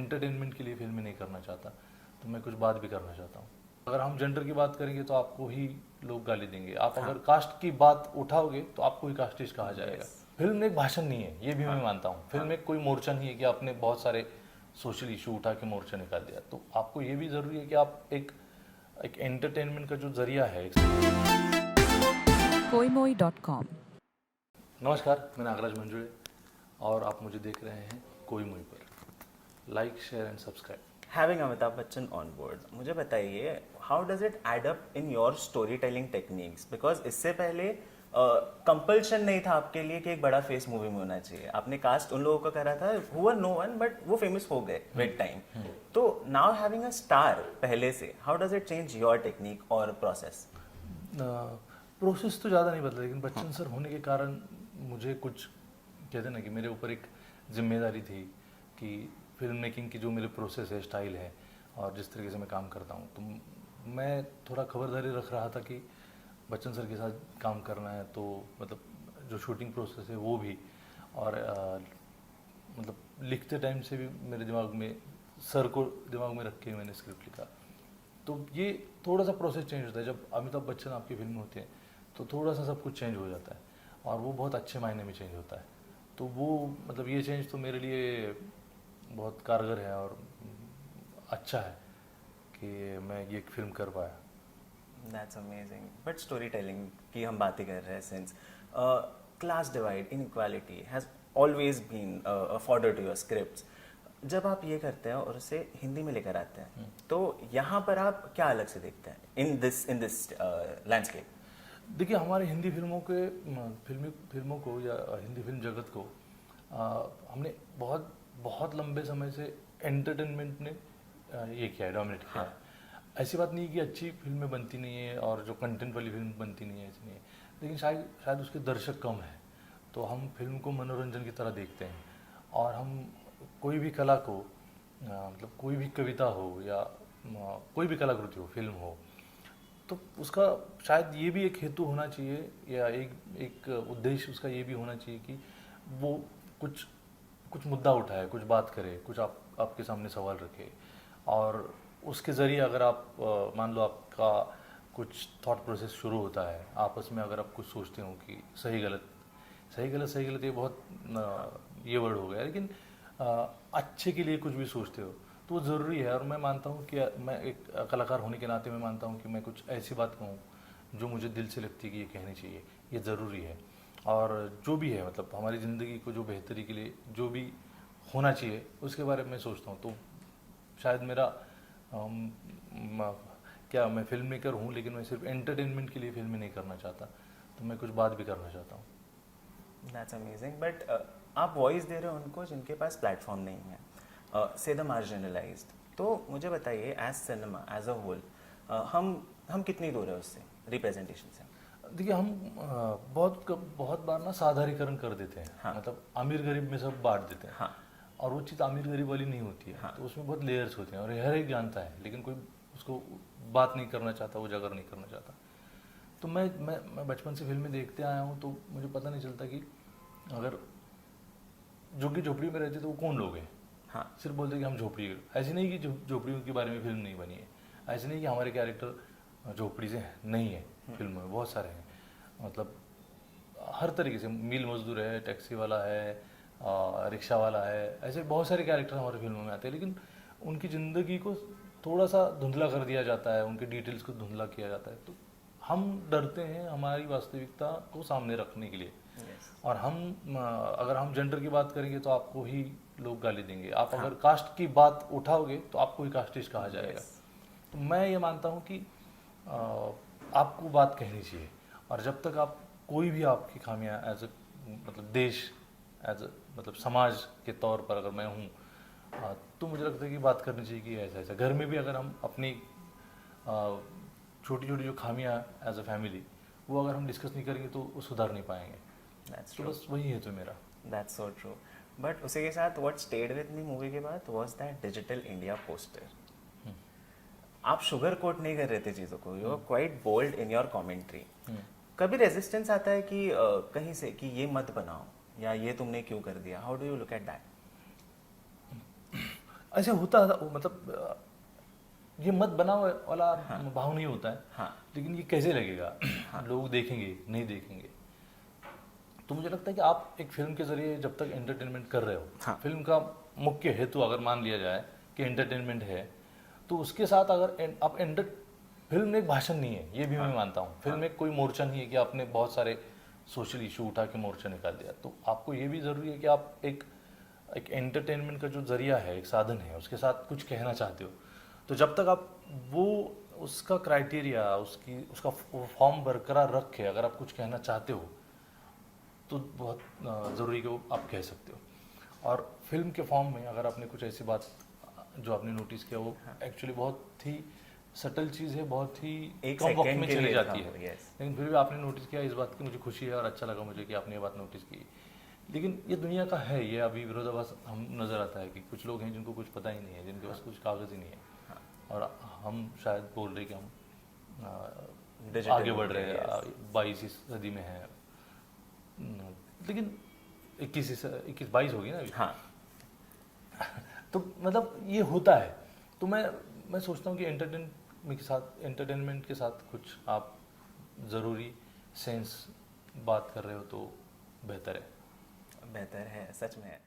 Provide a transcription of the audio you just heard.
Entertainment के लिए फिल्में नहीं करना चाहता, तो मैं कुछ बात भी करना चाहता हूँ। अगर हम जेंडर की बात करेंगे तो आपको ही लोग गाली देंगे, आप अगर कास्ट की बात उठाओगे तो आपको ही कास्टिस्ट कहा जाएगा। फिल्म एक भाषण नहीं है, ये भी मैं मानता हूँ। फिल्म एक कोई मोर्चा नहीं है कि आपने बहुत सारे सोशल इशू उठा के मोर्चा निकाल दिया। तो आपको ये भी ज़रूरी है कि आप एक एंटरटेनमेंट का जो जरिया है। koimoi.com। नमस्कार, मैं नागराज मंजुळे और आप मुझे देख रहे हैं कोई मुई पर। Like, share and subscribe. Having Amitabh Bachchan on board, मुझे बताइए how does it add up in your storytelling techniques? Because इससे पहले कंपल्शन नहीं था आपके लिए कि एक बड़ा फेस मूवी में होना चाहिए। आपने कास्ट उन लोगों का करा था who were no one but वो फेमस हो गए विद टाइम। तो now having a star पहले से, how does it change your technique और process? प्रोसेस तो ज़्यादा नहीं बदला, लेकिन बच्चन सर होने के कारण मुझे कुछ कहते हैं ना कि मेरे ऊपर एक जिम्मेदारी थी कि फिल्म मेकिंग की जो मेरे प्रोसेस है, स्टाइल है और जिस तरीके से मैं काम करता हूँ, तो मैं थोड़ा खबरदारी रख रहा था कि बच्चन सर के साथ काम करना है तो मतलब जो शूटिंग प्रोसेस है वो भी, और मतलब लिखते टाइम से भी मेरे दिमाग में सर को दिमाग में रख के मैंने स्क्रिप्ट लिखा। तो ये थोड़ा सा प्रोसेस चेंज होता है। जब अमिताभ बच्चन आपकी फिल्म में होते हैं तो थोड़ा सा सब कुछ चेंज हो जाता है और वो बहुत अच्छे मायने में चेंज होता है। तो वो मतलब ये चेंज तो मेरे लिए बहुत कारगर है और अच्छा है कि मैं ये फिल्म कर पाया। That's amazing. But storytelling की हम बात ही कर रहे हैं since class divide, inequality has always been a fodder to your scripts. जब आप ये करते हैं और उसे हिंदी में लेकर आते हैं तो यहाँ पर आप क्या अलग से देखते हैं in this landscape? देखिए, हमारे हिंदी फिल्मों के फिल्मों को या हिंदी फिल्म जगत को हमने बहुत बहुत लंबे समय से एंटरटेनमेंट ने ये किया है, डोमिनेट किया है। ऐसी बात नहीं है कि अच्छी फिल्में बनती नहीं है और जो कंटेंट वाली फिल्म बनती नहीं है, ऐसी नहीं है, लेकिन शायद उसके दर्शक कम हैं। तो हम फिल्म को मनोरंजन की तरह देखते हैं और हम कोई भी कला को मतलब कोई भी कविता हो या कोई भी कलाकृति हो, फिल्म हो, तो उसका शायद ये भी एक हेतु होना चाहिए या एक उद्देश्य उसका ये भी होना चाहिए कि वो कुछ मुद्दा उठाए, कुछ बात करे, कुछ आपके सामने सवाल रखे, और उसके ज़रिए अगर आप मान लो आपका कुछ थॉट प्रोसेस शुरू होता है आपस में, अगर आप कुछ सोचते हो कि सही गलत ये बहुत ये वर्ड हो गया, लेकिन अच्छे के लिए कुछ भी सोचते हो तो वो ज़रूरी है। और मैं मानता हूँ कि मैं एक कलाकार होने के नाते मैं मानता हूँ कि मैं कुछ ऐसी बात कहूँ जो मुझे दिल से लगती है कि ये कहनी चाहिए, ये ज़रूरी है। और जो भी है मतलब हमारी ज़िंदगी को जो बेहतरी के लिए जो भी होना चाहिए उसके बारे में मैं सोचता हूँ। तो शायद मेरा मैं फिल्म मेकर हूँ, लेकिन मैं सिर्फ एंटरटेनमेंट के लिए फिल्में नहीं करना चाहता, तो मैं कुछ बात भी करना चाहता हूँ। That's amazing. But आप वॉइस दे रहे हो उनको जिनके पास प्लेटफॉर्म नहीं है, से द मार्जिनलाइज्ड। तो मुझे बताइए as cinema as a whole हम कितनी दूर है उससे रिप्रेजेंटेशन से? देखिए, हम बहुत बार ना साधारीकरण कर देते हैं। हाँ। मतलब अमीर गरीब में सब बांट देते हैं। हाँ। और वो चीज़ अमीर गरीब वाली नहीं होती है। हाँ। तो उसमें बहुत लेयर्स होते हैं और हर एक जानता है, लेकिन कोई उसको बात नहीं करना चाहता, उजागर नहीं करना चाहता। तो मैं बचपन से फिल्में देखते आया हूँ, तो मुझे पता नहीं चलता कि अगर झुग्गी झोपड़ी में रहते तो वो कौन लोग हैं। हाँ। सिर्फ बोलते कि हम झोपड़ी, ऐसे नहीं कि झोपड़ियों के बारे में फिल्म नहीं बनी है, ऐसे नहीं कि हमारे कैरेक्टर झोपड़ी से नहीं है। फिल्म में बहुत सारे हैं, मतलब हर तरीके से, मिल मजदूर है, टैक्सी वाला है, रिक्शा वाला है, ऐसे बहुत सारे कैरेक्टर हमारे फिल्मों में आते हैं, लेकिन उनकी ज़िंदगी को थोड़ा सा धुंधला कर दिया जाता है, उनके डिटेल्स को धुंधला किया जाता है। तो हम डरते हैं हमारी वास्तविकता को सामने रखने के लिए। और अगर हम जेंडर की बात करेंगे तो आपको ही लोग गाली देंगे, आप अगर कास्ट की बात उठाओगे तो आपको ही कास्टिस्ट कहा जाएगा। तो मैं ये मानता हूँ कि आपको बात कहनी चाहिए, और जब तक आप कोई भी आपकी खामियां एज ए मतलब देश एज ए मतलब समाज के तौर पर अगर मैं हूँ, तो मुझे लगता है कि बात करनी चाहिए कि ऐसा ऐसा। घर में भी अगर हम अपनी छोटी छोटी जो खामियां एज ए फैमिली, वो अगर हम डिस्कस नहीं करेंगे तो वो सुधार नहीं पाएंगे। तो बस वही है तो मेरा। That's so true. बट उसी के साथ what stayed with me movie के बाद was that digital India poster. आप शुगर कोट नहीं कर रहे थे चीज़ों को, you are quite bold in your commentary. कभी रेजिस्टेंस आता है कि कहीं से कि ये मत बनाओ या ये तुमने क्यों कर दिया? How do you look at that? ऐसे होता था मतलब ये मत बनाओ वाला भाव नहीं होता है, हाँ लेकिन ये कैसे लगेगा, लोग देखेंगे नहीं देखेंगे। तो मुझे लगता है कि आप एक फिल्म के जरिए जब तक एंटरटेनमेंट कर रहे हो, हाँ। फिल्म का मुख्य हेतु अगर मान लिया जाए कि एंटरटेनमेंट है, तो उसके साथ अगर आप फिल्म एक भाषण नहीं है, ये भी मैं मानता हूँ। फिल्म एक कोई मोर्चा नहीं है कि आपने बहुत सारे सोशल इशू उठा के मोर्चा निकाल दिया। तो आपको ये भी ज़रूरी है कि आप एक एंटरटेनमेंट का जो जरिया है, एक साधन है, उसके साथ कुछ कहना चाहते हो। तो जब तक आप वो उसका क्राइटेरिया उसका फॉर्म बरकरार रख के अगर आप कुछ कहना चाहते हो, तो बहुत ज़रूरी कि वो आप कह सकते हो। और फिल्म के फॉर्म में अगर आपने कुछ ऐसी बात जो आपने नोटिस किया, वो एक्चुअली बहुत ही सटल चीज़ है, बहुत ही एक कम वक्त सेकंड में के चली लिए जाती था, है, yes। लेकिन फिर भी आपने नोटिस किया। इस बात की मुझे खुशी है और अच्छा लगा मुझे कि आपने ये बात नोटिस की। लेकिन ये दुनिया का है, ये अभी विरोधाभास हम नज़र आता है कि कुछ लोग हैं जिनको कुछ पता ही नहीं है, जिनके पास कुछ कागज़ ही नहीं है, और हम शायद बोल रहे कि हम Digital आगे बढ़ रहे yes। हैं, 22वीं सदी में है, लेकिन 21 22 होगी ना अभी। हाँ तो मतलब ये होता है। तो मैं सोचता हूँ कि एंटरटेनमेंट के साथ कुछ आप ज़रूरी सेंस बात कर रहे हो तो बेहतर है। बेहतर है, सच में है।